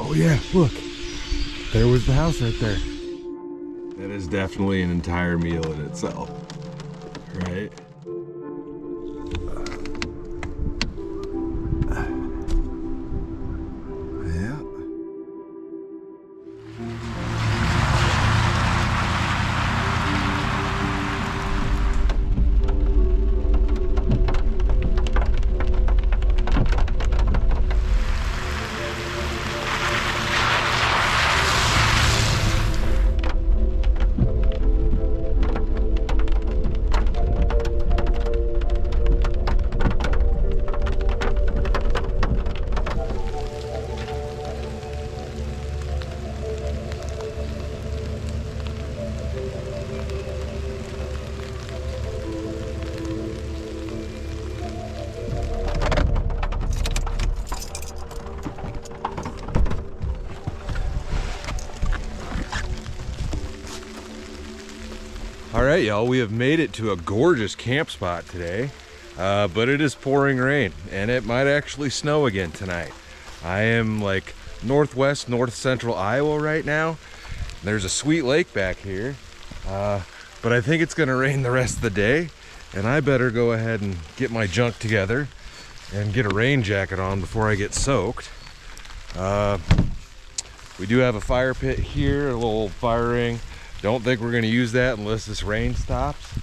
Oh yeah, look. There was the house right there. That is definitely an entire meal in itself, right? Yeah. All right, y'all, we have made it to a gorgeous camp spot today, but it is pouring rain and it might actually snow again tonight. I am like northwest, north central Iowa right now. There's a sweet lake back here, but I think it's gonna rain the rest of the day, and I better go ahead and get my junk together and get a rain jacket on before I get soaked. We do have a fire pit here, a little fire ring. Don't think we're going to use that unless this rain stops,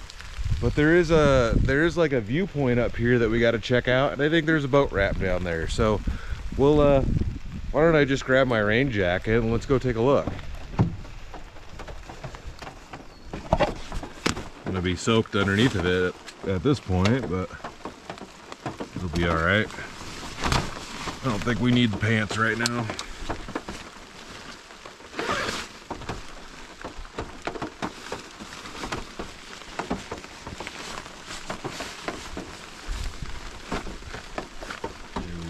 but there is like a viewpoint up here that we got to check out, and I think there's a boat wrap down there. So we'll why don't I just grab my rain jacket and let's go take a look. I'm gonna be soaked underneath of it at this point, but it'll be all right. I don't think we need the pants right now.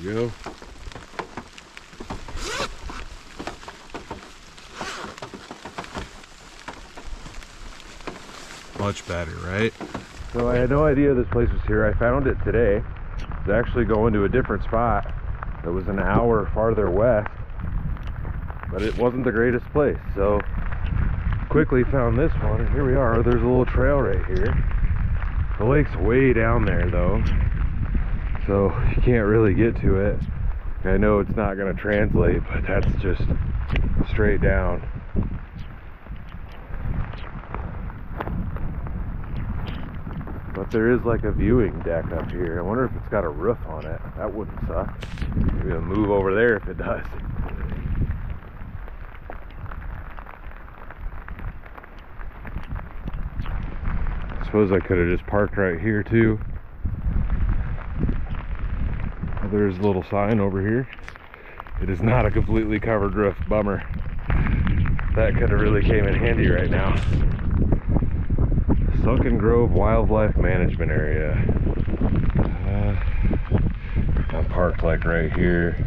Go. Much better, right? So I had no idea this place was here. I found it today. It's actually going to a different spot that was an hour farther west, but it wasn't the greatest place. So quickly found this one, and here we are. There's a little trail right here. The lake's way down there though, so you can't really get to it. I know it's not going to translate, but that's just straight down. But there is like a viewing deck up here. I wonder if it's got a roof on it. That wouldn't suck. Maybe I'll move over there if it does. I suppose I could have just parked right here too. There's a little sign over here. It is not a completely covered roof. Bummer. That could have really came in handy right now. Sunken Grove Wildlife Management Area. I'm parked like right here.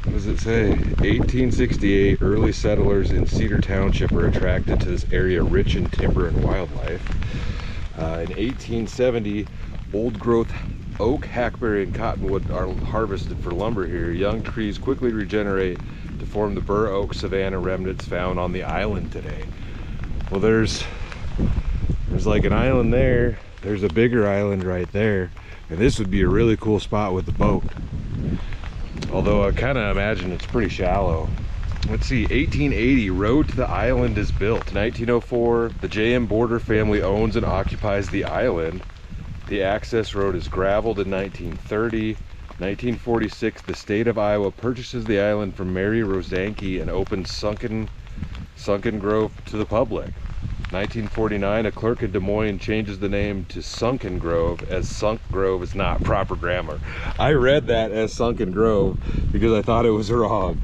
What does it say? 1868, early settlers in Cedar Township were attracted to this area rich in timber and wildlife. In 1870, old growth oak, hackberry, and cottonwood are harvested for lumber here. Young trees quickly regenerate to form the bur oak savanna remnants found on the island today. Well, there's like an island there. There's a bigger island right there, and this would be a really cool spot with the boat. Although I kind of imagine it's pretty shallow. Let's see, 1880, road to the island is built. 1904, the J.M. Border family owns and occupies the island. The access road is gravelled in 1930. 1946, the state of Iowa purchases the island from Mary Rosanke and opens Sunken Grove to the public. 1949, a clerk in Des Moines changes the name to Sunken Grove, as Sunk Grove is not proper grammar. I read that as Sunken Grove because I thought it was wrong.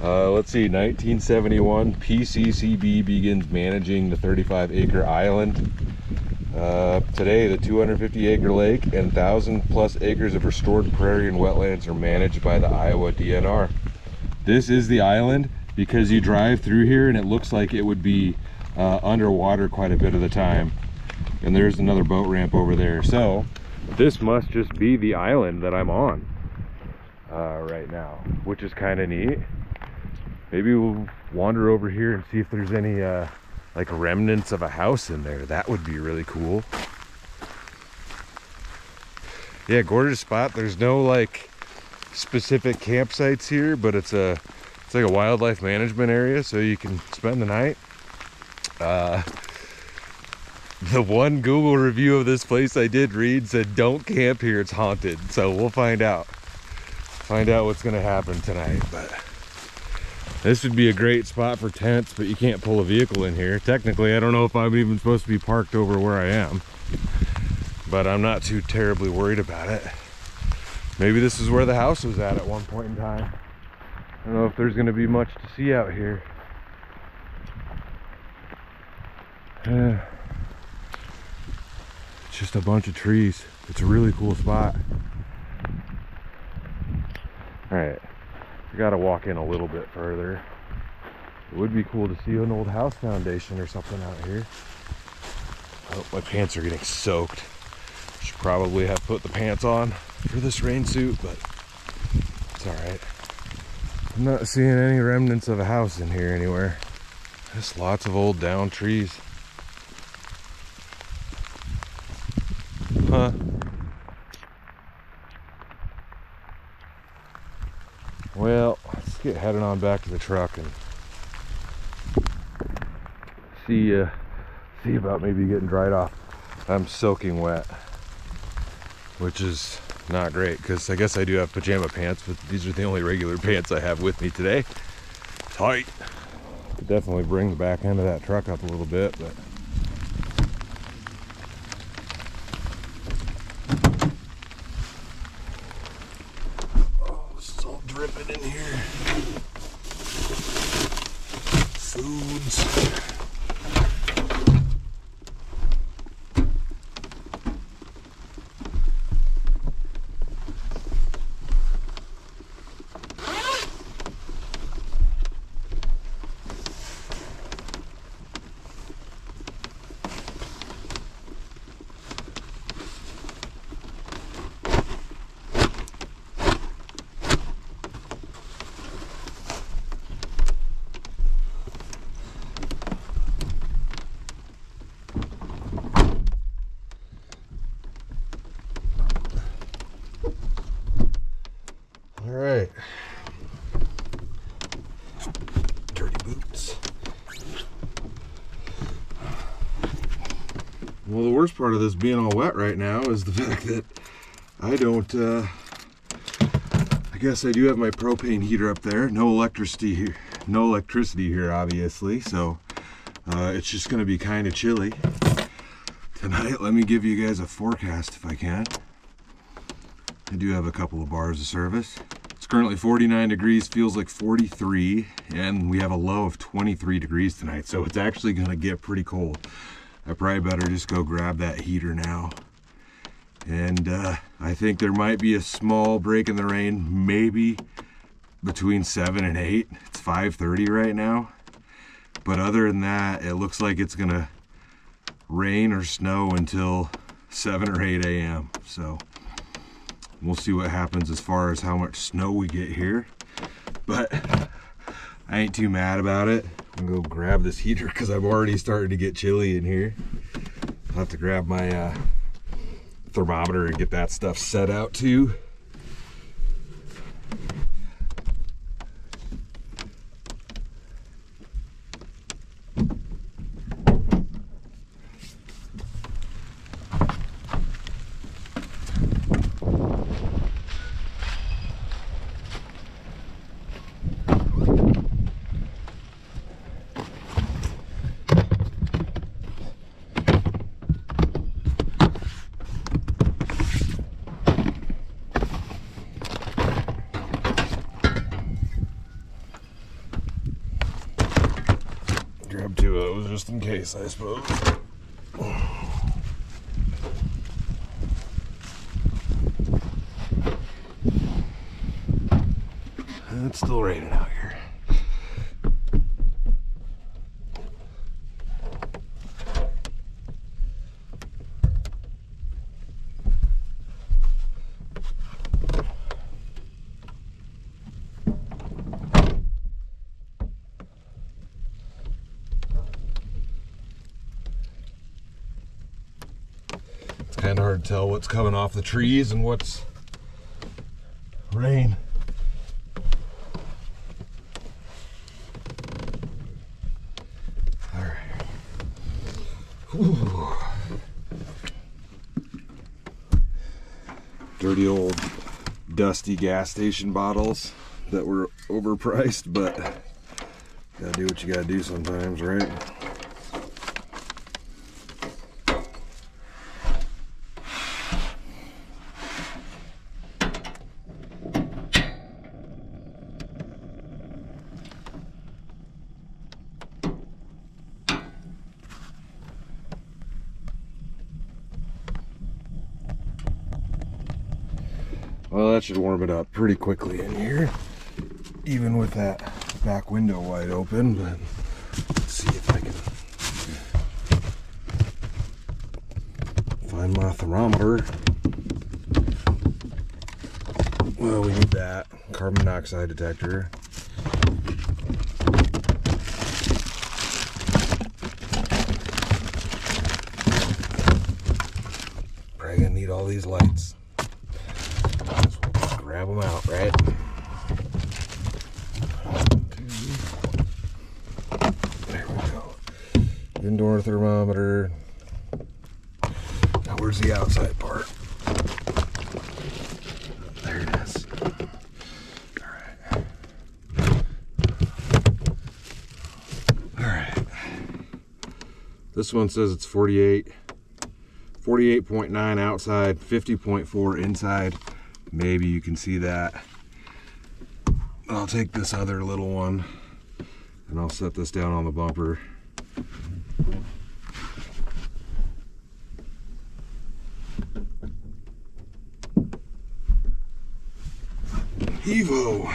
Let's see, 1971, PCCB begins managing the 35-acre island. Today, the 250-acre lake and 1,000+ acres of restored prairie and wetlands are managed by the Iowa DNR. This is the island because you drive through here and it looks like it would be underwater quite a bit of the time. And there's another boat ramp over there. So this must just be the island that I'm on. right now, which is kind of neat. Maybe we'll wander over here and see if there's any like remnants of a house in there. That would be really cool. Yeah, gorgeous spot. There's no like specific campsites here, but it's like a wildlife management area, so you can spend the night. The one Google review of this place I did read said, "Don't camp here, it's haunted." So we'll find out what's gonna happen tonight. But this would be a great spot for tents, but you can't pull a vehicle in here. Technically, I don't know if I'm even supposed to be parked over where I am, but I'm not too terribly worried about it. Maybe this is where the house was at one point in time. I don't know if there's gonna be much to see out here. It's just a bunch of trees. It's a really cool spot. All right, I gotta walk in a little bit further. It would be cool to see an old house foundation or something out here. Oh, my pants are getting soaked. Should probably have put the pants on for this rain suit, but it's all right. I'm not seeing any remnants of a house in here anywhere. Just lots of old down trees. Huh. Well, let's get heading on back to the truck and see about maybe getting dried off. I'm soaking wet, which is not great because I guess I do have pajama pants, but these are the only regular pants I have with me today. Tight. Could definitely bring the back end of that truck up a little bit, but dripping in here. Foods. All right. Dirty boots. Well, the worst part of this being all wet right now is the fact that I don't, I guess I do have my propane heater up there. No electricity here, obviously. So it's just going to be kind of chilly tonight. Let me give you guys a forecast if I can. I do have a couple of bars of service. It's currently 49 degrees, feels like 43, and we have a low of 23 degrees tonight, so it's actually gonna get pretty cold. I probably better just go grab that heater now. And I think there might be a small break in the rain, maybe between 7 and 8. It's 5:30 right now. But other than that, it looks like it's gonna rain or snow until 7 or 8 a.m. So we'll see what happens as far as how much snow we get here. But I ain't too mad about it. I'm gonna go grab this heater because I'm already starting to get chilly in here. I'll have to grab my thermometer and get that stuff set out too. Grab 2 of those just in case, I suppose. It's still raining out here. hard to tell what's coming off the trees and what's rain. All right. Whew. Dirty old dusty gas station bottles that were overpriced, but gotta do what you gotta do sometimes, right? Well, that should warm it up pretty quickly in here, even with that back window wide open. But let's see if I can find my thermometer. Well, we need that carbon monoxide detector. Probably gonna need all these lights. Grab them out, right? There we go. Indoor thermometer. Now where's the outside part? There it is. All right. This one says it's 48.9 outside, 50.4 inside. Maybe you can see that. I'll take this other little one and I'll set this down on the bumper. Evo.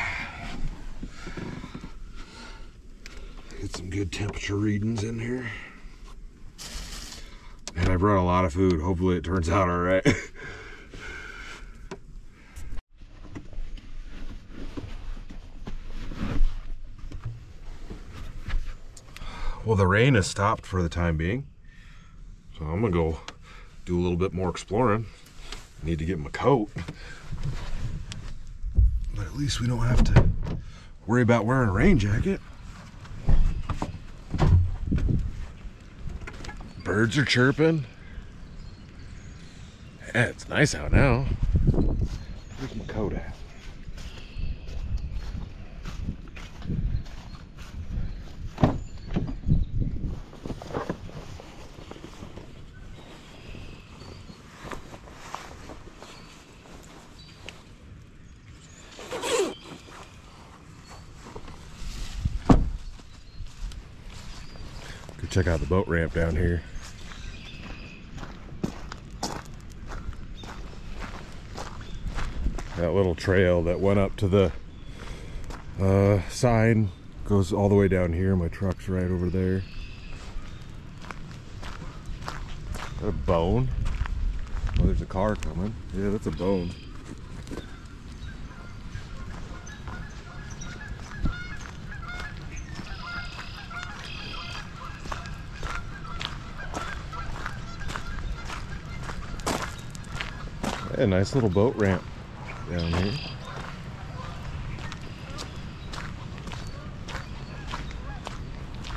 Get some good temperature readings in here. And I brought a lot of food. Hopefully it turns out all right. Well, the rain has stopped for the time being, so I'm gonna go do a little bit more exploring. Need to get my coat, but at least we don't have to worry about wearing a rain jacket. Birds are chirping. Yeah, it's nice out now. Where's my coat at? Check out the boat ramp down here. That little trail that went up to the sign goes all the way down here. My truck's right over there. Is that a bone? Oh, there's a car coming. Yeah, that's a bone. A nice little boat ramp down here.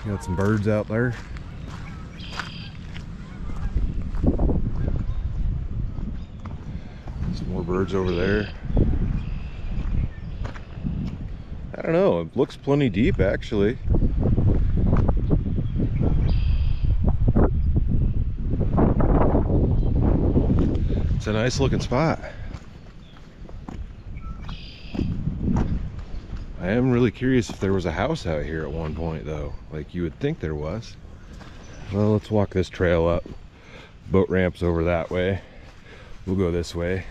Got some birds out there. Some more birds over there. I don't know, it looks plenty deep actually. It's a nice looking spot. I am really curious if there was a house out here at one point though, like you would think there was. Well, let's walk this trail up. Boat ramp's over that way. We'll go this way.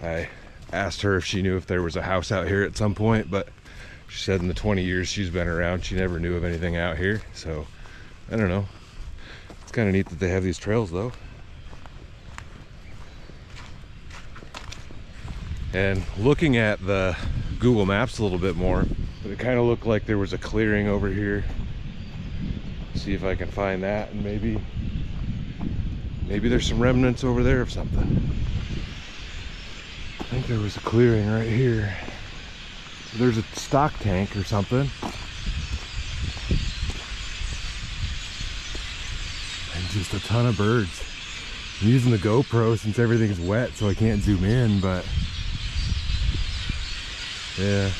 I asked her if she knew if there was a house out here at some point, but she said in the 20 years she's been around, she never knew of anything out here. So, I don't know. It's kind of neat that they have these trails though. And looking at the Google Maps a little bit more, it kind of looked like there was a clearing over here. See if I can find that and maybe Maybe there's some remnants over there of something. I think there was a clearing right here. There's a stock tank or something. And just a ton of birds. I'm using the GoPro since everything's wet, so I can't zoom in, but yeah.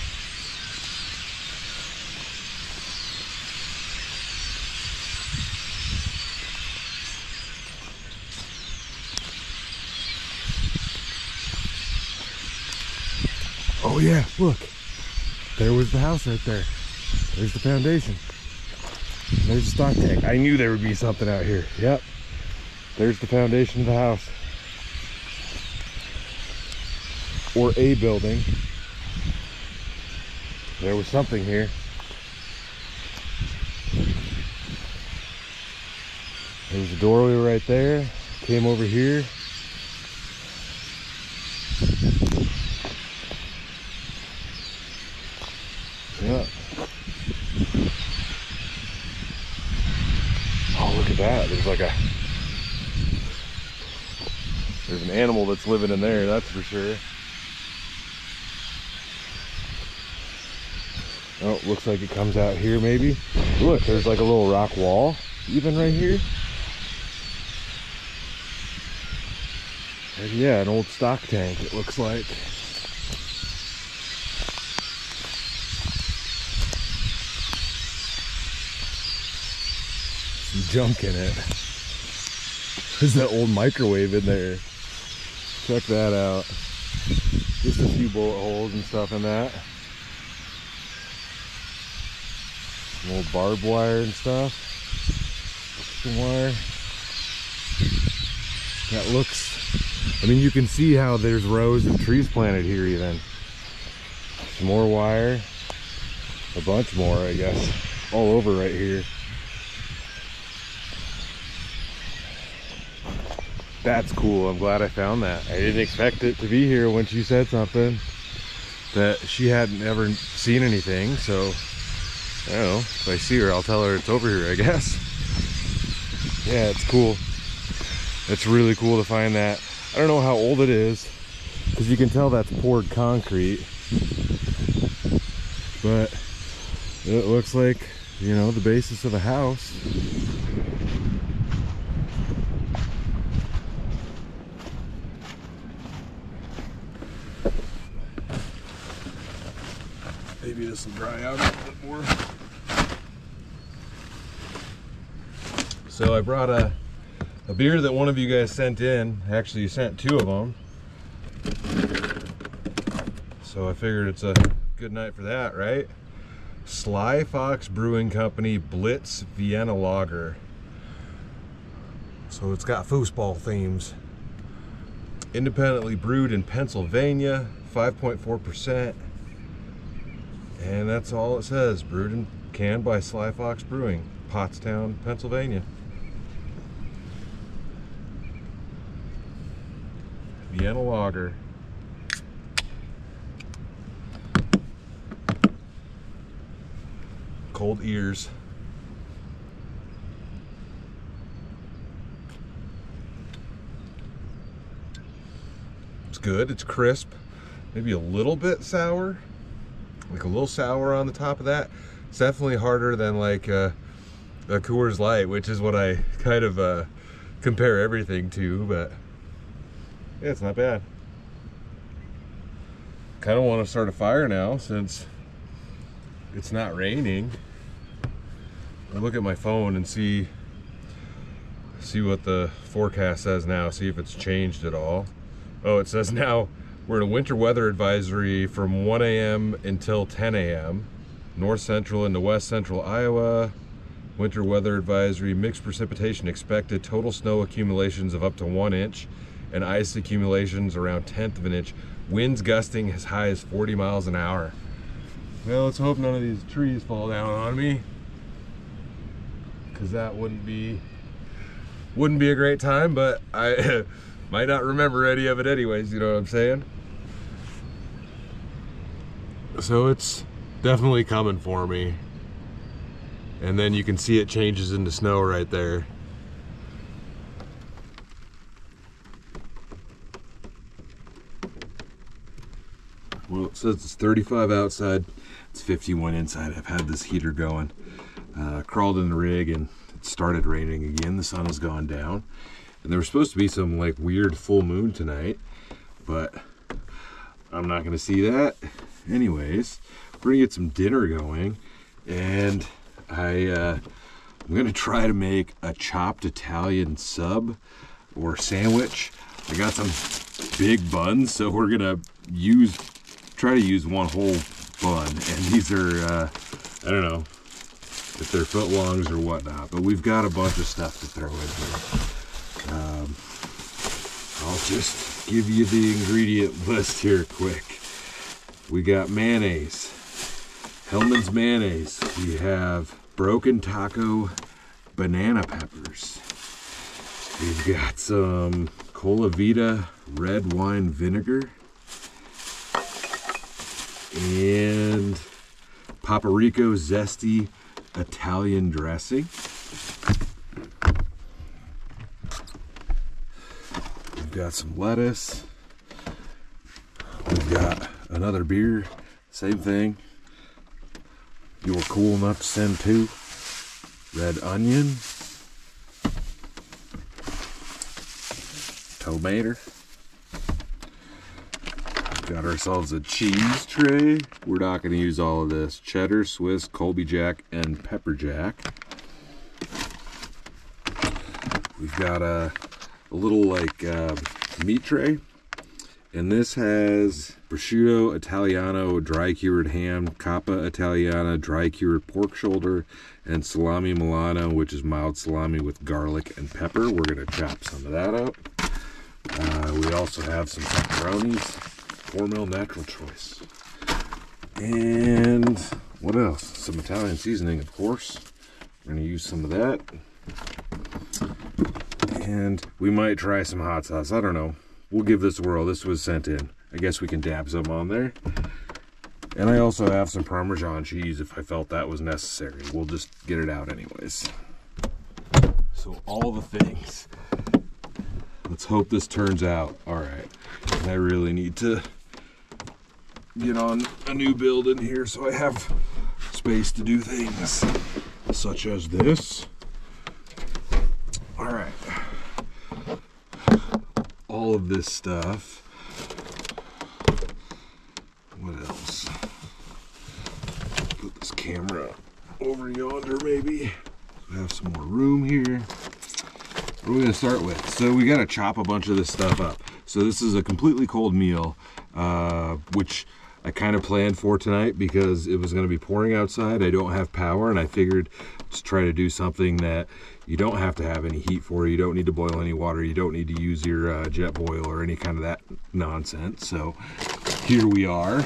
Oh yeah, look. There was the house right there. There's the foundation. There's the stock tank. I knew there would be something out here. Yep. There's the foundation of the house. Or a building. There was something here. There was a doorway right there. Came over here. Yeah. Oh, look at that. There's an animal that's living in there, that's for sure. Oh, looks like it comes out here maybe. Look, there's like a little rock wall even right here. And yeah, an old stock tank it looks like. Some junk in it. There's that old microwave in there. Check that out. Just a few bullet holes and stuff in that. Some old barbed wire and stuff. Some wire. That looks, I mean, you can see how there's rows of trees planted here even. Some more wire. A bunch more, I guess. All over right here. That's cool. I'm glad I found that. I didn't expect it to be here when she said something that she hadn't ever seen anything. So, I don't know. If I see her, I'll tell her it's over here, I guess. Yeah, it's cool. It's really cool to find that. I don't know how old it is, because you can tell that's poured concrete. But it looks like, you know, the basis of a house. Maybe this will dry out a little bit more. So I brought a beer that one of you guys sent in. Actually, you sent two of them. So I figured it's a good night for that, right? Sly Fox Brewing Company Blitz Vienna Lager. So it's got foosball themes. Independently brewed in Pennsylvania, 5.4%. And that's all it says. Brewed and canned by Sly Fox Brewing, Pottstown, Pennsylvania. Vienna Lager. Cold ears. It's good, it's crisp. Maybe a little bit sour. Like a little sour on the top of that. It's definitely harder than like a Coors Light, which is what I kind of compare everything to, but yeah, it's not bad. Kind of want to start a fire now since it's not raining. I look at my phone and see what the forecast says now, see if it's changed at all. Oh, it says now we're in a winter weather advisory from 1 a.m. until 10 a.m. North central into west central Iowa. Winter weather advisory, mixed precipitation expected, total snow accumulations of up to 1 inch and ice accumulations around 1/10 of an inch. Winds gusting as high as 40 miles an hour. Well, let's hope none of these trees fall down on me, because that wouldn't be a great time, but I might not remember any of it anyways, you know what I'm saying? So it's definitely coming for me. And then you can see it changes into snow right there. It says it's 35 outside, it's 51 inside. I've had this heater going. Crawled in the rig and it started raining again. The sun has gone down. And there was supposed to be some like weird full moon tonight, but I'm not gonna see that. Anyways, we're gonna get some dinner going, and I'm gonna try to make a chopped Italian sub or sandwich. I got some big buns, so we're gonna try to use one whole bun, and these are I don't know if they're footlongs or whatnot, but we've got a bunch of stuff to throw in here. I'll just give you the ingredient list here quick. We got mayonnaise, Hellman's mayonnaise. We have broken taco banana peppers. We've got some Cola Vita red wine vinegar and Paparico zesty Italian dressing. We've got some lettuce. We've got another beer, same thing. You were cool enough to send 2. Red onion, tomato. Got ourselves a cheese tray. We're not going to use all of this. Cheddar, Swiss, Colby Jack, and Pepper Jack. We've got a little like meat tray, and this has prosciutto Italiano dry cured ham, Coppa Italiana dry cured pork shoulder, and salami Milano, which is mild salami with garlic and pepper. We're going to chop some of that up. We also have some pepperonis, 4 mil natural choice. And what else? Some Italian seasoning, of course. We're going to use some of that. And we might try some hot sauce. I don't know. We'll give this a whirl. This was sent in. I guess we can dab some on there. And I also have some Parmesan cheese if I felt that was necessary. We'll just get it out anyways. So all the things. Let's hope this turns out all right. And I really need to get on a new build in here so I have space to do things such as this. All right. All of this stuff. What else? Put this camera over yonder maybe. We have some more room here. What are we gonna start with? So we gotta chop a bunch of this stuff up. So this is a completely cold meal, which I kind of planned for tonight because it was gonna be pouring outside. I don't have power, and I figured just try to do something that you don't have to have any heat for. You don't need to boil any water. You don't need to use your jet boil or any kind of that nonsense. So here we are.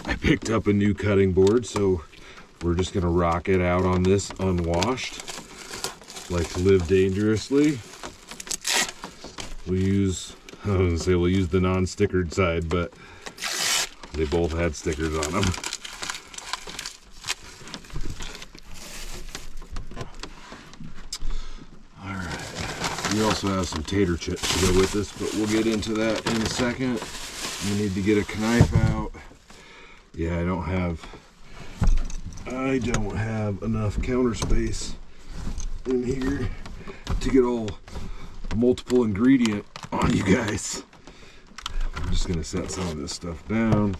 I picked up a new cutting board, so we're just gonna rock it out on this unwashed. Like to live dangerously. We'll use the non-stickered side, but they both had stickers on them. We also have some tater chips to go with this, but we'll get into that in a second. We need to get a knife out. Yeah, I don't have enough counter space in here to get all multiple ingredient on you guys. I'm just gonna set some of this stuff down.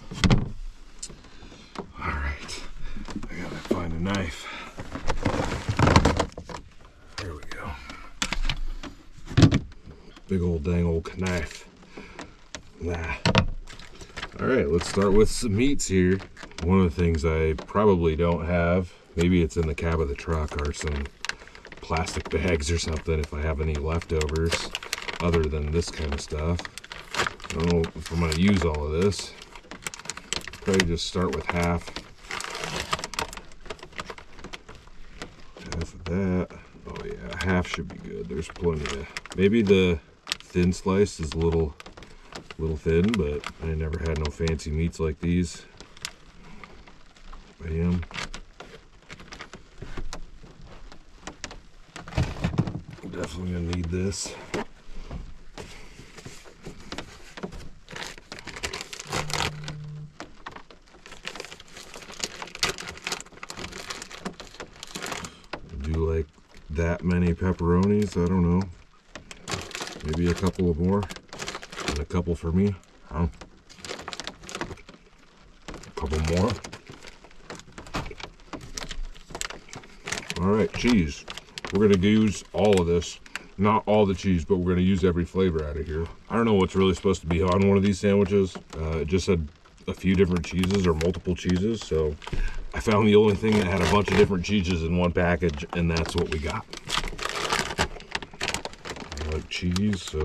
All right, I gotta find a knife. There we go. Big old dang old knife. Nah. All right, let's start with some meats here. One of the things I probably don't have, maybe it's in the cab of the truck, are some plastic bags or something if I have any leftovers other than this kind of stuff. I don't know if I'm gonna use all of this. Probably just start with half. Half of that. Oh yeah, half should be good. There's plenty of, maybe the thin slice is a little thin, but I never had no fancy meats like these. Bam. Definitely gonna need this. that many pepperonis. I don't know. Maybe a couple of more. And a couple for me. A couple more. All right, cheese. We're gonna use all of this. Not all the cheese, but we're gonna use every flavor out of here. I don't know what's really supposed to be on one of these sandwiches. It just said a few different cheeses or multiple cheeses, so I found the only thing that had a bunch of different cheeses in one package, and that's what we got. I like cheese, so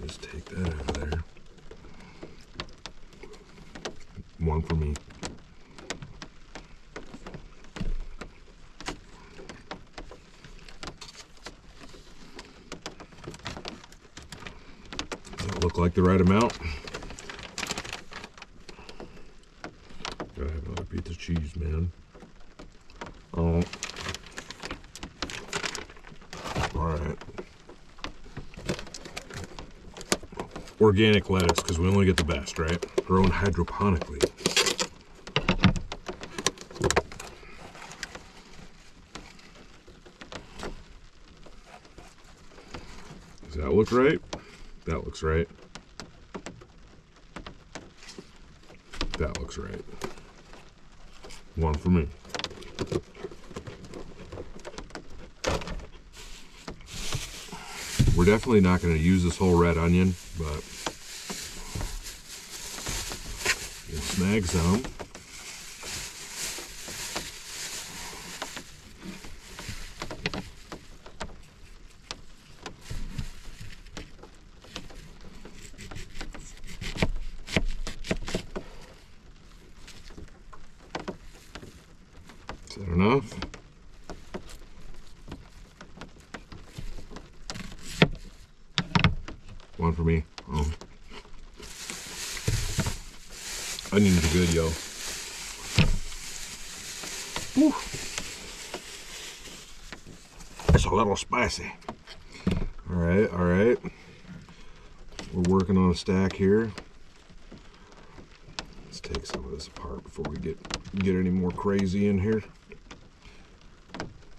just take that out of there. One for me. Does that look like the right amount? Gotta have another piece of cheese, man. Oh. Alright. Organic lettuce, because we only get the best, right? Grown hydroponically. Does that look right? That looks right. That looks right. One for me. We're definitely not going to use this whole red onion, but we'll snag some. Is that enough? One for me. Oh. Onions are good, yo. Whew. It's a little spicy. All right, all right. We're working on a stack here. Let's take some of this apart before we get any more crazy in here.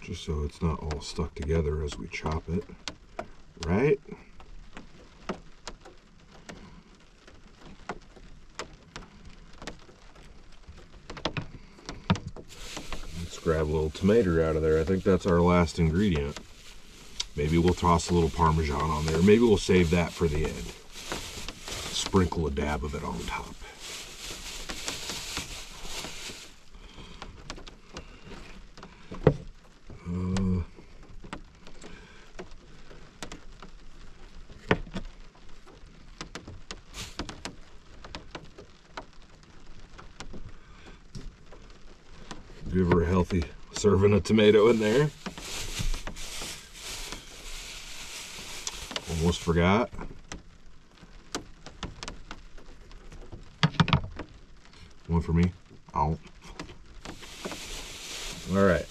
Just so it's not all stuck together as we chop it. Right? Grab a little tomato out of there. I think that's our last ingredient. Maybe we'll toss a little Parmesan on there. Maybe we'll save that for the end. Sprinkle a dab of it on top. Give her a healthy serving of tomato in there. Almost forgot. One for me. Ow. All right.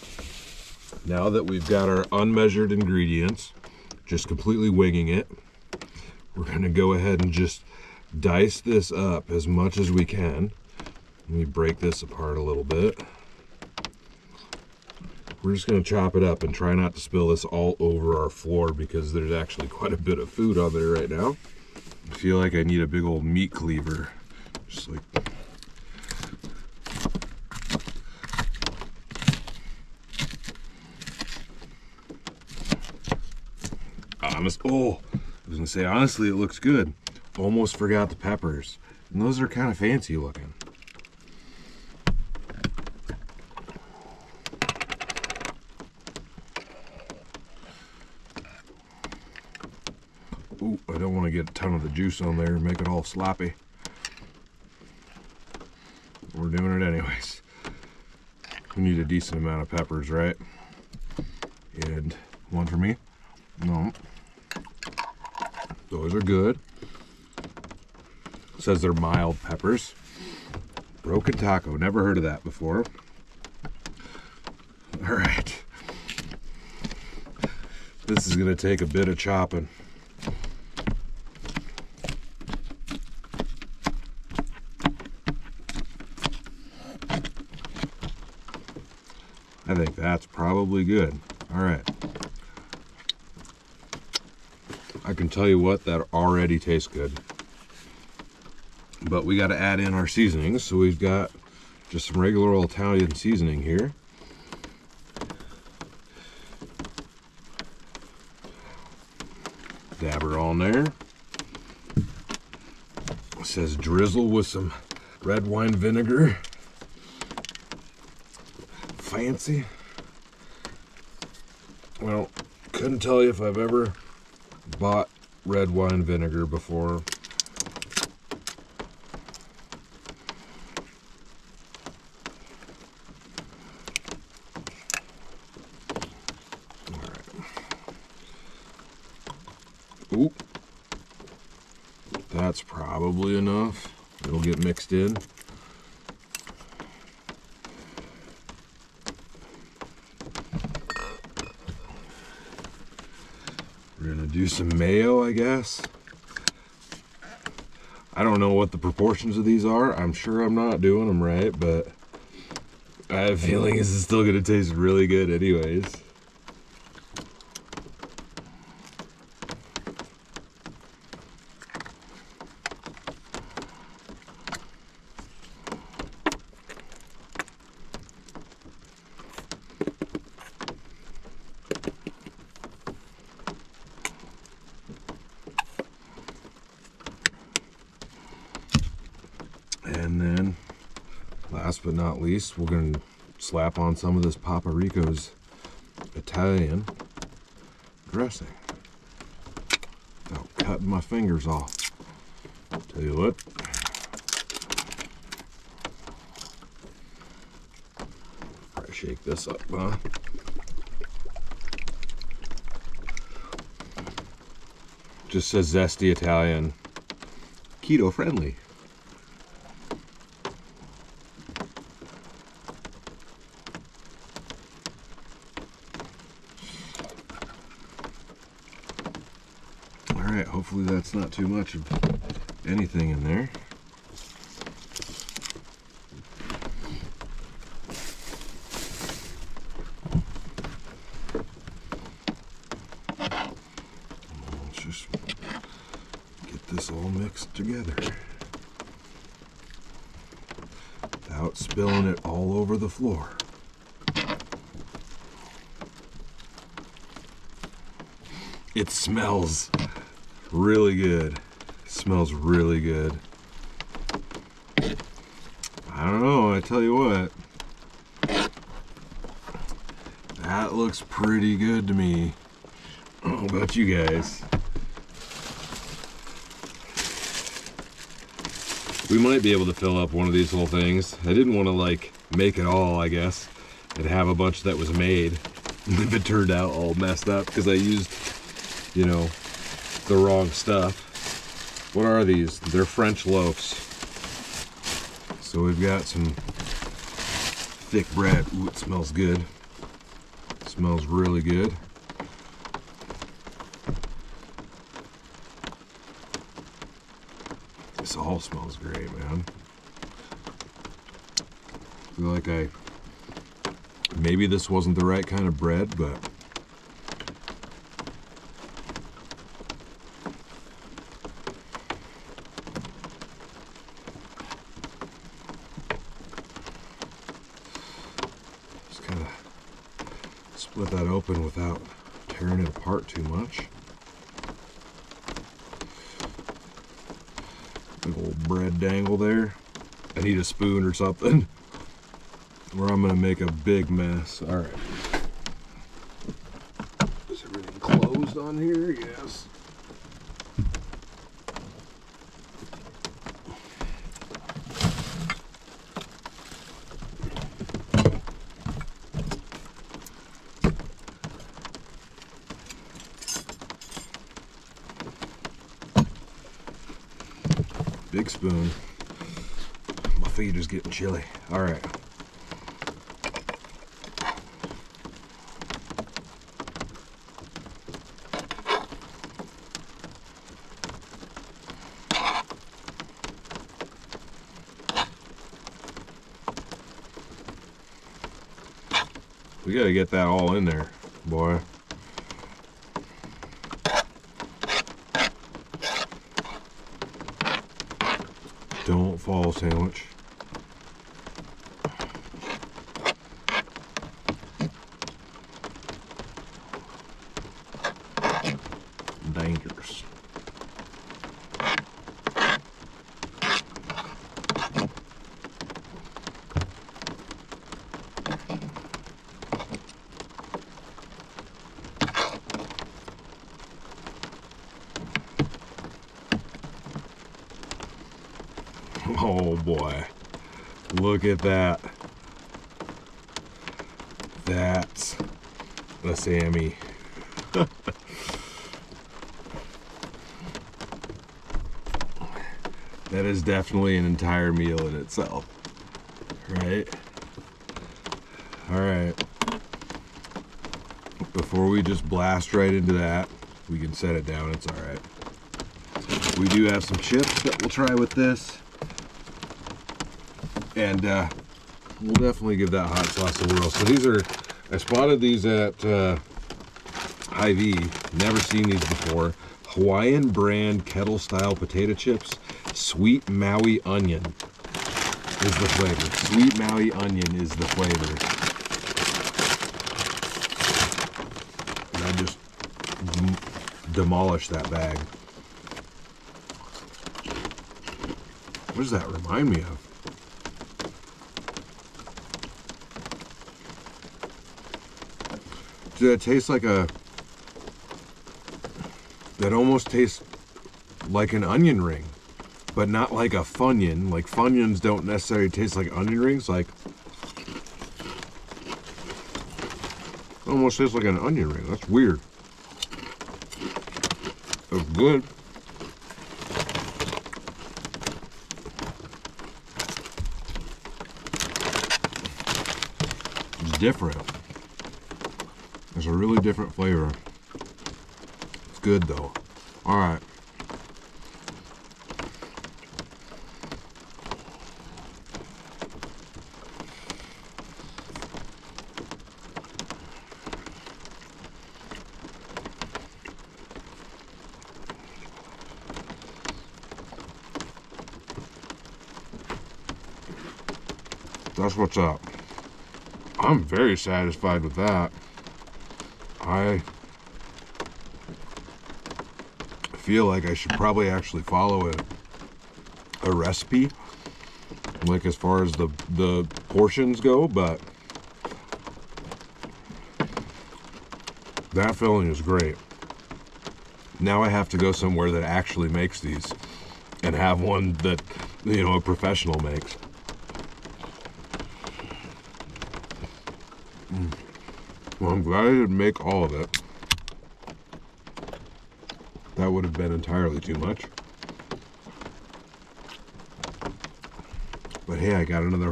Now that we've got our unmeasured ingredients, just completely winging it, we're going to go ahead and just dice this up as much as we can. Let me break this apart a little bit. We're just going to chop it up and try not to spill this all over our floor because there's actually quite a bit of food on there right now. I feel like I need a big old meat cleaver. Just like... I was going to say, honestly, it looks good. Almost forgot the peppers. And those are kind of fancy looking. Ooh, I don't want to get a ton of the juice on there and make it all sloppy. We're doing it anyways. We need a decent amount of peppers, right? And one for me? No. Those are good. It says they're mild peppers. Broken taco, never heard of that before. All right. This is gonna take a bit of chopping. think that's probably good. All right. I can tell you what, that already tastes good. But we got to add in our seasonings. So we've got just some regular old Italian seasoning here. Dab her on there. It says drizzle with some red wine vinegar. Fancy. Well, couldn't tell you if I've ever bought red wine vinegar before. Ooh, that's probably enough. It'll get mixed in. We're gonna do some mayo, I guess. I don't know what the proportions of these are. I'm sure I'm not doing them right, but I have a feeling this is still gonna taste really good anyways. And then, last but not least, we're going to slap on some of this Papa Rico's Italian dressing without cutting my fingers off. Tell you what. Try to shake this up, huh? Just says zesty Italian, keto friendly. Alright, hopefully that's not too much of anything in there. Let's just get this all mixed together without spilling it all over the floor. It smells really good. It smells really good. I don't know, I tell you what. That looks pretty good to me. I don't know about you guys. We might be able to fill up one of these whole things. I didn't want to like make it all, I guess, and have a bunch that was made if it turned out all messed up because I used, you know, the wrong stuff. What are these? They're French loaves. So we've got some thick bread. Ooh, it smells good. It smells really good. This all smells great, man. I feel like maybe this wasn't the right kind of bread, but split that open without tearing it apart too much. Big old bread dangle there. I need a spoon or something, or I'm gonna make a big mess. All right. Is everything closed on here? Yes. Big spoon. My feet is getting chilly. All right. We gotta get that all in there, boy. Don't fall, sandwich. Dangerous. Oh boy, look at that. That's a Sammy. That is definitely an entire meal in itself, right? All right. Before we just blast right into that, we can set it down, it's all right. We do have some chips that we'll try with this. And we'll definitely give that hot sauce a whirl. So these are, I spotted these at Hy-Vee, never seen these before. Hawaiian brand kettle style potato chips, sweet Maui onion is the flavor. Sweet Maui onion is the flavor. And I just demolished that bag. What does that remind me of? Does it taste like a... That almost tastes like an onion ring, but not like a Funyun. Like Funyuns don't necessarily taste like onion rings. Like, almost tastes like an onion ring. That's weird. It's good. It's different. It's a really different flavor. It's good though. All right. That's what's up. I'm very satisfied with that. I feel like I should probably actually follow a recipe, like as far as the portions go, but that filling is great. Now I have to go somewhere that actually makes these and have one that, you know, a professional makes. Well, I'm glad I didn't make all of it. That would have been entirely too much. But hey, I got another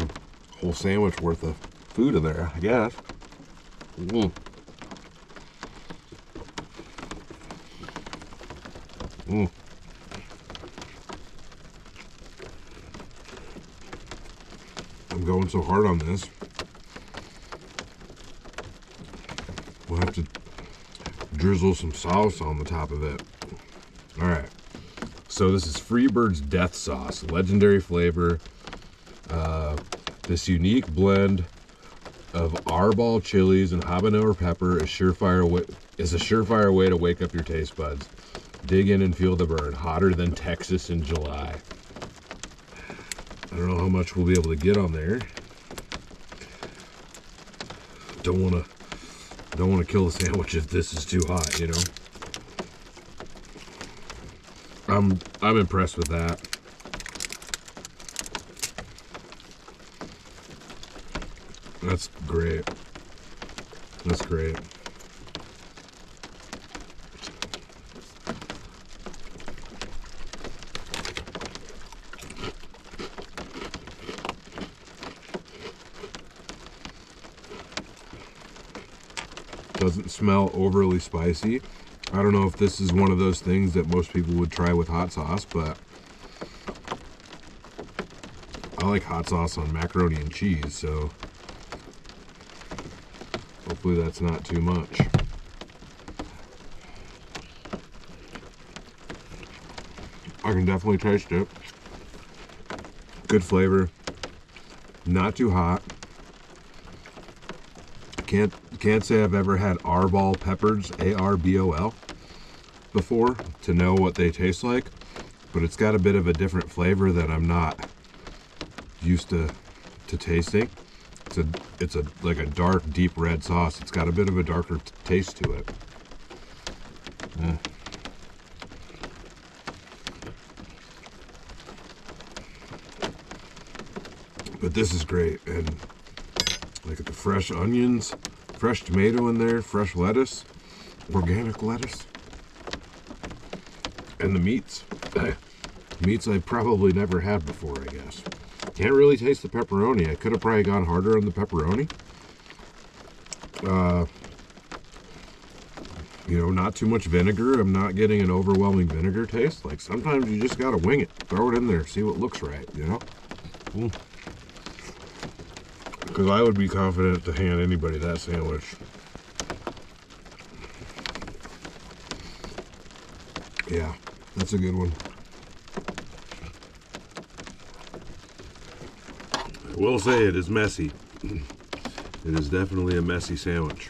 whole sandwich worth of food in there, I guess. Mm. Mm. I'm going so hard on this. We'll have to drizzle some sauce on the top of it. All right. So this is Freebird's Death Sauce, legendary flavor. This unique blend of arbol chilies and habanero pepper is a surefire way to wake up your taste buds. Dig in and feel the burn, hotter than Texas in July. I don't know how much we'll be able to get on there. Don't want to kill the sandwich if this is too hot, you know. I'm impressed with that. That's great. That's great. Doesn't smell overly spicy. I don't know if this is one of those things that most people would try with hot sauce, but I like hot sauce on macaroni and cheese, so Hopefully that's not too much. I can definitely taste it. Good flavor. Not too hot. Can't say I've ever had Arbol peppers, A-R-B-O-L, before to know what they taste like, but it's got a bit of a different flavor that I'm not used to tasting. It's like a dark, deep red sauce. It's got a bit of a darker taste to it. But this is great, and look at the fresh onions, fresh tomato in there, fresh lettuce, organic lettuce, and the meats. Meats I've probably never had before, I guess. Can't really taste the pepperoni. I could have probably gone harder on the pepperoni. You know, not too much vinegar. I'm not getting an overwhelming vinegar taste. Like, sometimes you just gotta wing it. Throw it in there, see what looks right, you know? Because I would be confident to hand anybody that sandwich. Yeah, that's a good one. I will say it is messy. It is definitely a messy sandwich.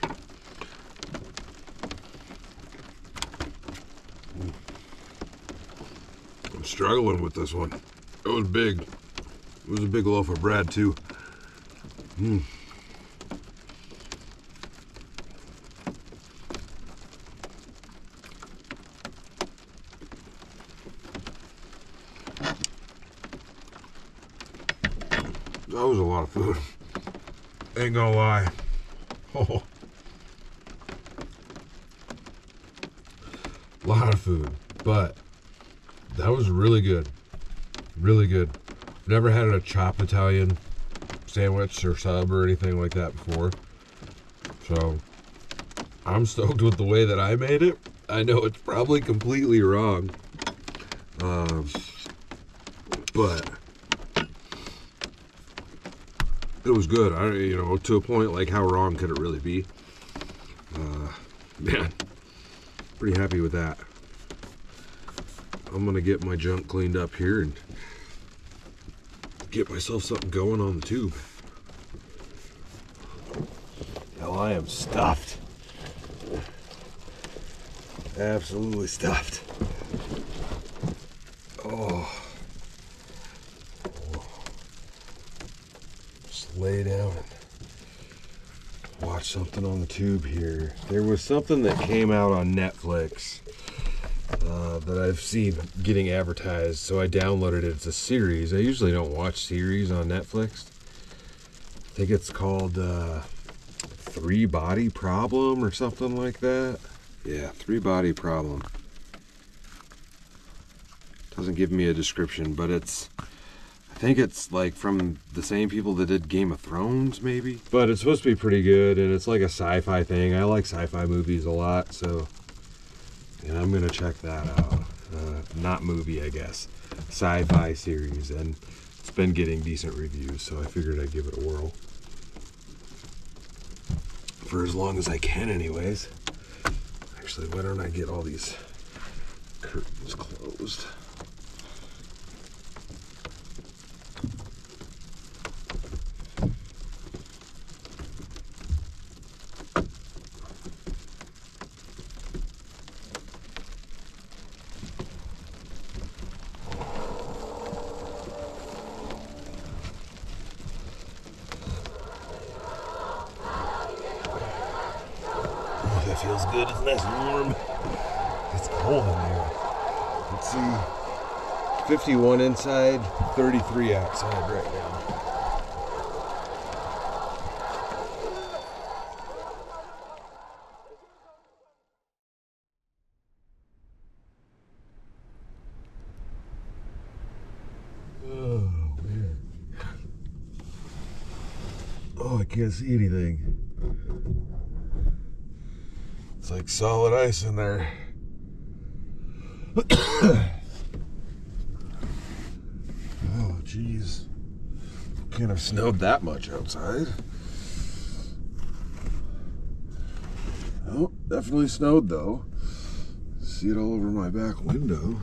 I'm struggling with this one. It was big. It was a big loaf of bread too. That was a lot of food. Ain't gonna lie. Oh. A lot of food, but that was really good. Really good. Never had a chopped Italian sandwich or sub or anything like that before. So I'm stoked with the way that I made it. I know it's probably completely wrong. But it was good. You know, to a point, like, how wrong could it really be? Man, pretty happy with that. I'm gonna get my junk cleaned up here and get myself something going on the tube. Hell, I am stuffed. Absolutely stuffed. Oh. Just lay down and watch something on the tube here. There was something that came out on Netflix that I've seen getting advertised, so I downloaded it. It's a series. I usually don't watch series on Netflix. I think it's called 3 Body Problem or something like that. Yeah, 3 Body Problem. Doesn't give me a description, but I think it's like from the same people that did Game of Thrones, maybe. But it's supposed to be pretty good, and it's like a sci-fi thing. I like sci-fi movies a lot, so yeah, I'm gonna check that out. Not movie, I guess. Sci-fi series, and it's been getting decent reviews, so I figured I'd give it a whirl. For as long as I can, anyways. Actually, why don't I get all these curtains closed? That feels good. It's nice and warm. It's cold in here. Let's see. 51 inside, 33 outside right now. Oh, man. Oh, I can't see anything. It's like solid ice in there. Oh, jeez. Can't have snowed that much outside. Definitely snowed though. See it all over my back window.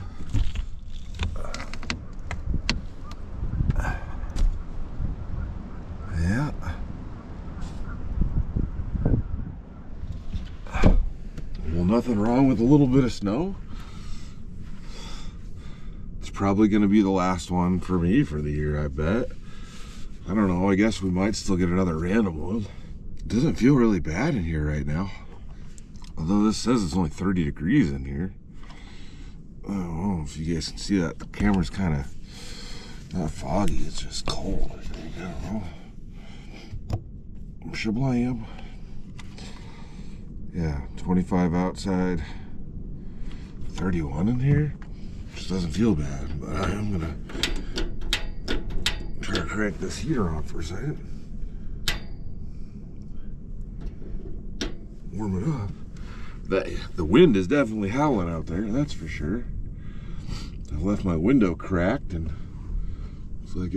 Yeah. Well, nothing wrong with a little bit of snow. It's probably going to be the last one for me for the year, I bet. I don't know, I guess we might still get another random one. It doesn't feel really bad in here right now. Although this says it's only 30 degrees in here. I don't know if you guys can see that. The camera's kind of not foggy, it's just cold, I think. I don't know. Shablam. Yeah, 25 outside, 31 in here. Just doesn't feel bad, but I am gonna try to crank this heater on for a second. Warm it up. The wind is definitely howling out there, that's for sure. I've left my window cracked and it's like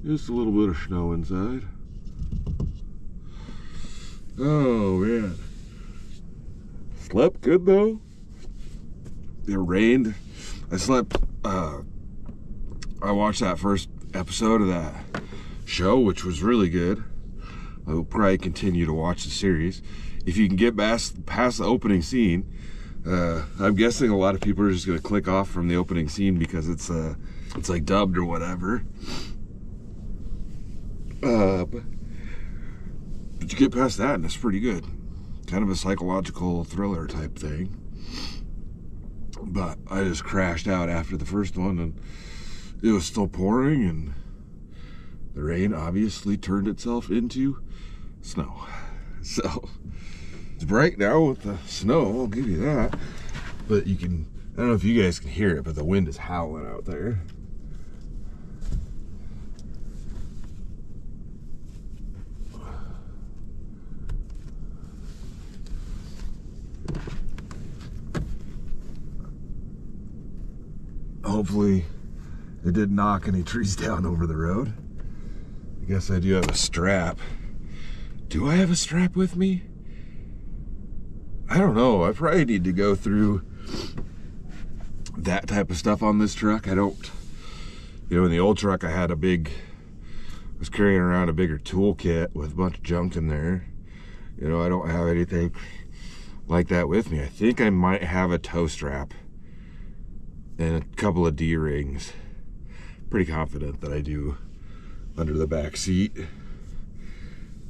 just a little bit of snow inside. Oh man. Slept good though. It rained. I slept, I watched that first episode of that show, which was really good. I will probably continue to watch the series. If you can get past the opening scene, I'm guessing a lot of people are just gonna click off from the opening scene because it's like dubbed or whatever. But you get past that and it's pretty good. Kind of a psychological thriller type thing. But I just crashed out after the first one and it was still pouring and the rain obviously turned itself into snow. So it's bright now with the snow, I'll give you that. But you can, I don't know if you guys can hear it, but the wind is howling out there. Hopefully it didn't knock any trees down over the road. I guess I do have a strap. Do I have a strap with me? I don't know. I probably need to go through that type of stuff on this truck. I don't, in the old truck I had I was carrying around a bigger toolkit with a bunch of junk in there. I don't have anything like that with me. I think I might have a toe strap and a couple of D-rings. Pretty confident that I do under the back seat.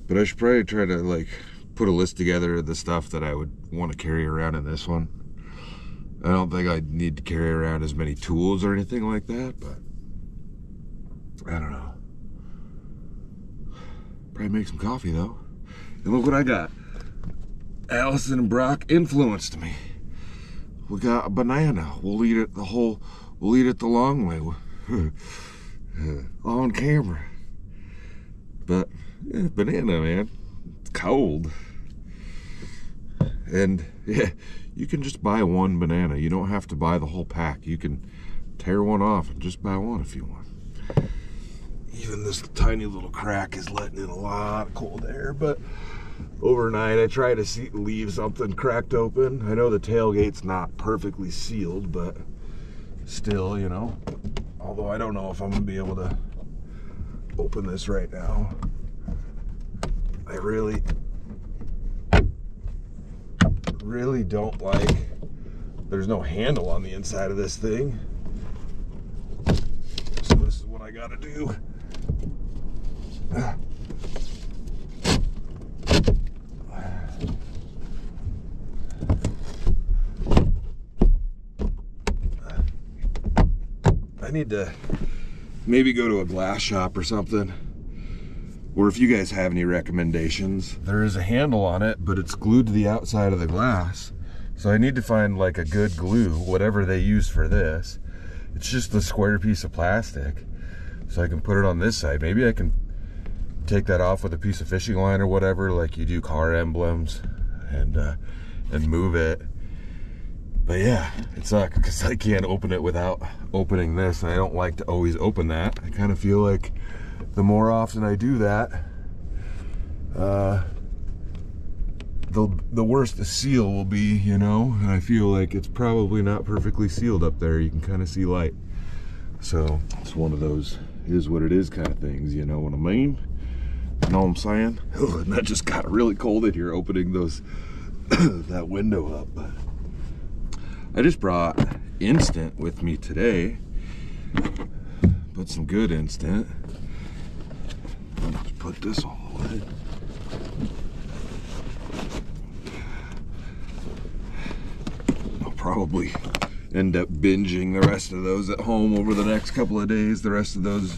But I should probably try to put a list together of the stuff that I would want to carry around in this one. I don't think I need to carry around as many tools or anything like that, but I don't know. Probably make some coffee though. And look what I got. Allison and Brock influenced me. We got a banana. We'll eat it the long way. On camera. But yeah, banana, man. It's cold. And yeah, you can just buy one banana. You don't have to buy the whole pack. You can tear one off and just buy one if you want. Even this tiny little crack is letting in a lot of cold air, but overnight I try to leave something cracked open. I know the tailgate's not perfectly sealed, but still, although I don't know if I'm gonna be able to open this right now. I really don't like, there's no handle on the inside of this thing. So this is what I gotta do. I need to maybe go to a glass shop or something, or if you guys have any recommendations. There is a handle on it, but it's glued to the outside of the glass, so I need to find like a good glue, whatever they use for this. It's just a square piece of plastic, so I can put it on this side. Maybe I can take that off with a piece of fishing line or whatever, like you do car emblems, and move it. But yeah, it sucks because I can't open it without opening this, and I don't like to always open that. I kind of feel like the more often I do that, the worst the seal will be, you know. And I feel like it's probably not perfectly sealed up there. You can kind of see light. So it's one of those is what it is kind of things, you know what I mean? You know what I'm saying? Oh, and that just got really cold in here opening those that window up. But I just brought Instant with me today. Put some good Instant. Let's put this all away. I'll probably end up binging the rest of those at home over the next couple of days. The rest of those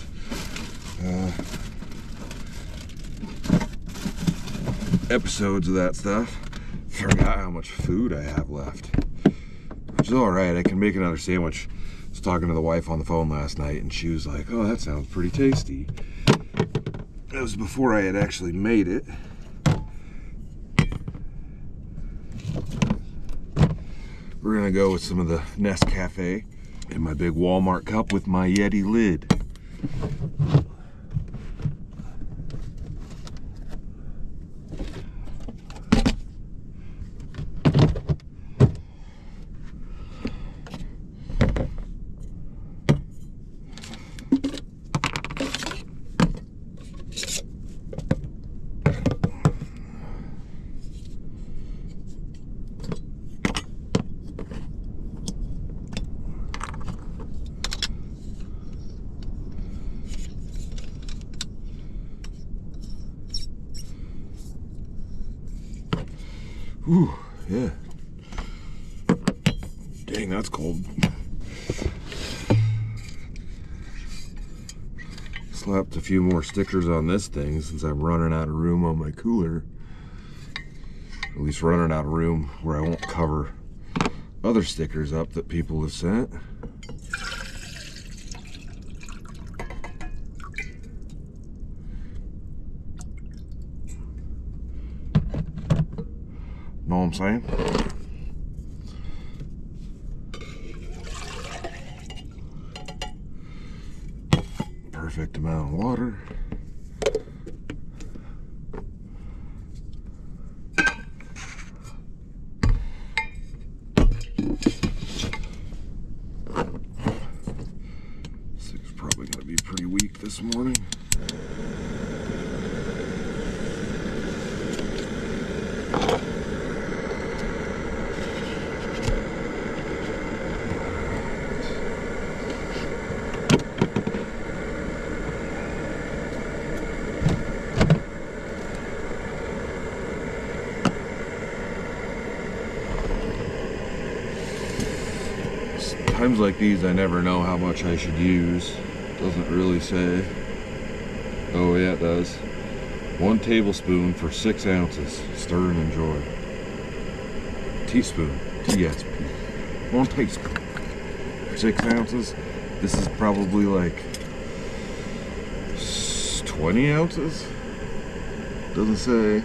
episodes of that stuff. Forgot how much food I have left, which is all right. I can make another sandwich. I was talking to the wife on the phone last night, and she was like, "Oh, that sounds pretty tasty." That was before I had actually made it. We're gonna go with some of the Nescafe in my big Walmart cup with my Yeti lid. Whew, yeah. Dang, that's cold. Slapped a few more stickers on this thing since I'm running out of room on my cooler. At least running out of room where I won't cover other stickers up that people have sent. Know what I'm saying? Perfect amount of water. This thing's probably going to be pretty weak this morning. Times like these, I never know how much I should use. Doesn't really say. Oh yeah, it does. 1 tablespoon for 6 ounces. Stir and enjoy. Teaspoon. TSP. 1 teaspoon. 6 ounces. This is probably like 20 ounces. Doesn't say.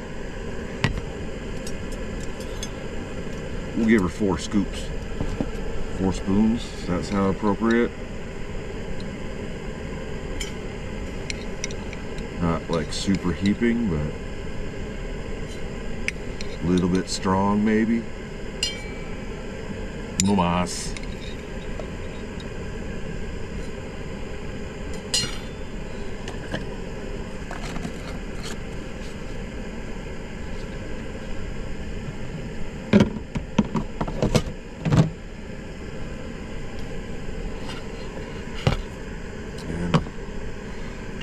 We'll give her 4 scoops. 4 spoons, does that sound appropriate? Not like super heaping, but a little bit strong maybe. No mas.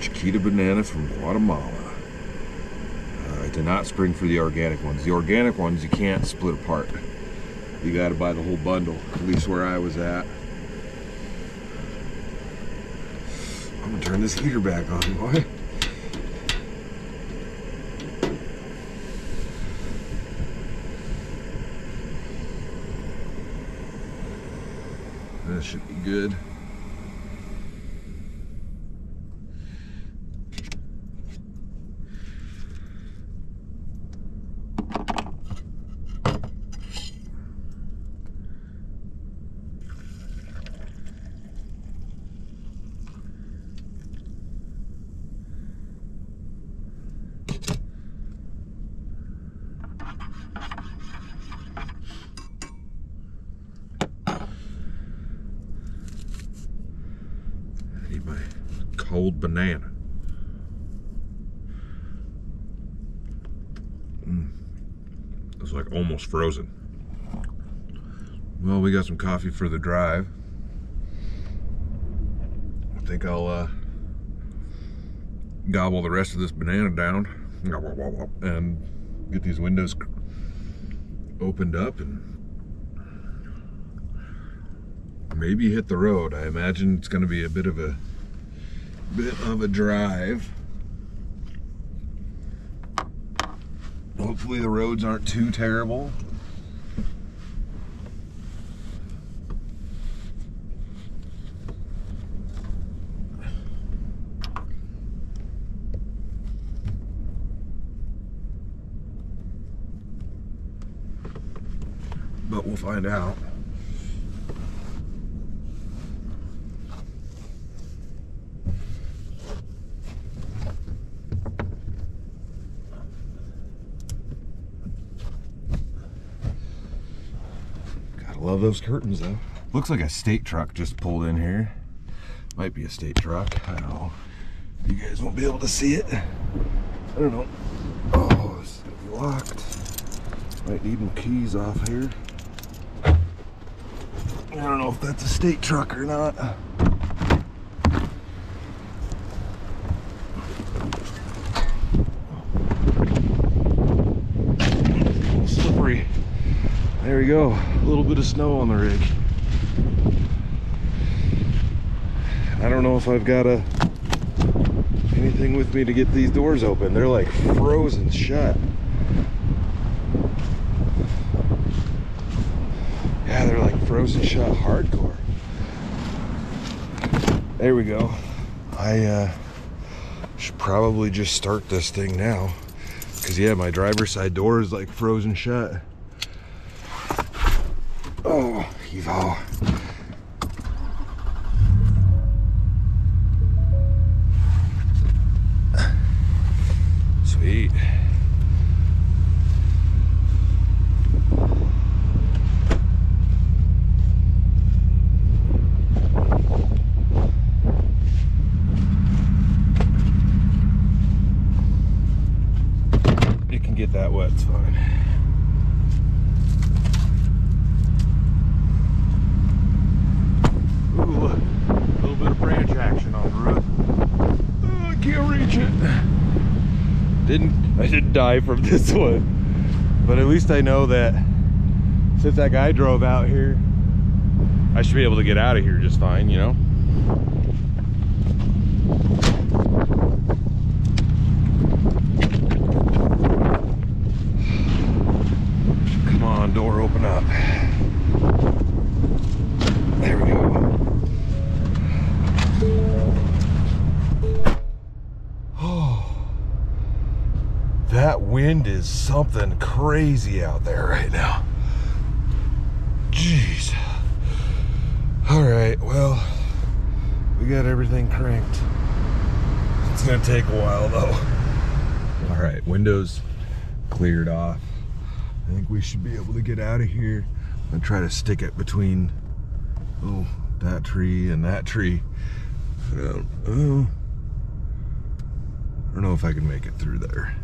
Chiquita banana from Guatemala. I did not spring for the organic ones. The organic ones you can't split apart. You gotta buy the whole bundle, at least where I was at. I'm gonna turn this heater back on, boy. That should be good. cold banana. It's like almost frozen. Well, we got some coffee for the drive. I think I'll gobble the rest of this banana down and get these windows opened up and maybe hit the road. I imagine it's going to be a bit of a drive. Hopefully the roads aren't too terrible. But we'll find out. Gotta love those curtains though. Looks like a state truck just pulled in here. Might be a state truck. I don't know. You guys won't be able to see it. I don't know. Oh, this is gonna be locked. Might need some keys off here. I don't know if that's a state truck or not. A little slippery. There we go. A little bit of snow on the rig. I don't know if I've got anything with me to get these doors open. They're like frozen shut. Yeah, they're like frozen shut hardcore. There we go. I should probably just start this thing now. Because yeah, my driver's side door is like frozen shut. Oh, heave ho. Sweet. Get that wet, it's fine. Ooh, look, a little bit of branch action on the roof. Oh, I can't reach it. I didn't die from this one, but at least I know that since that guy drove out here, I should be able to get out of here just fine, you know? Door open up. There we go. Oh, that wind is something crazy out there right now. Jeez. All right, well, we got everything cranked. It's gonna take a while though. All right, windows cleared off. I think we should be able to get out of here. I'm gonna try to stick it between that tree and that tree. I don't know if I can make it through there.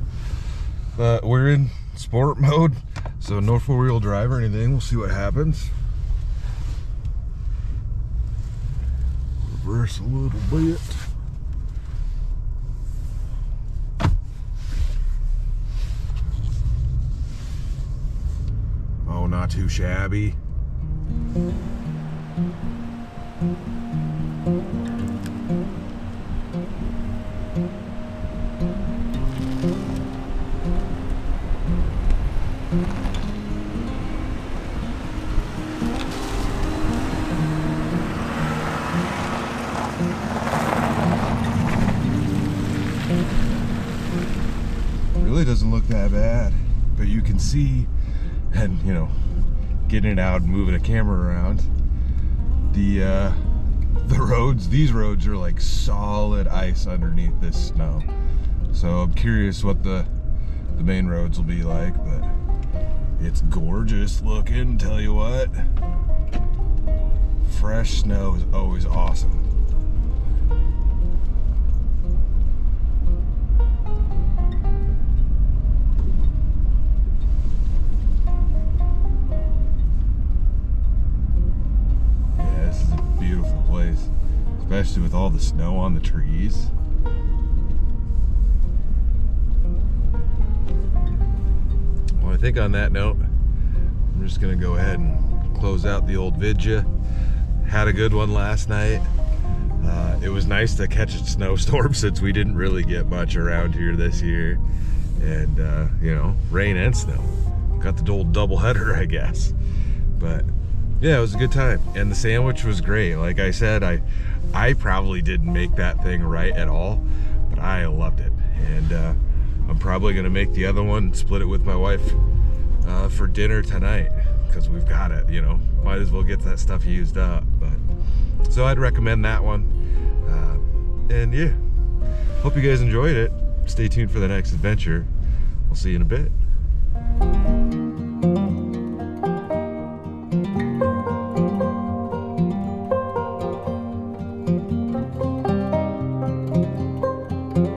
But we're in sport mode, so no four-wheel drive or anything. We'll see what happens. Reverse a little bit. Not too shabby. Really doesn't look that bad, but you can see, and you know, getting it out and moving a camera around, the roads, these roads are like solid ice underneath this snow. So I'm curious what the main roads will be like, but it's gorgeous looking, tell you what. Fresh snow is always awesome. especially with all the snow on the trees. Well, I think on that note, I'm just gonna go ahead and close out the old vidya. Had a good one last night. It was nice to catch a snowstorm since we didn't really get much around here this year. And you know, rain and snow. Got the old double header, I guess. But yeah, it was a good time. And the sandwich was great. Like I said, I probably didn't make that thing right at all, but I loved it. And I'm probably gonna make the other one and split it with my wife for dinner tonight, because we've got it, you know, might as well get that stuff used up. But so I'd recommend that one. And yeah, hope you guys enjoyed it. Stay tuned for the next adventure. I'll see you in a bit.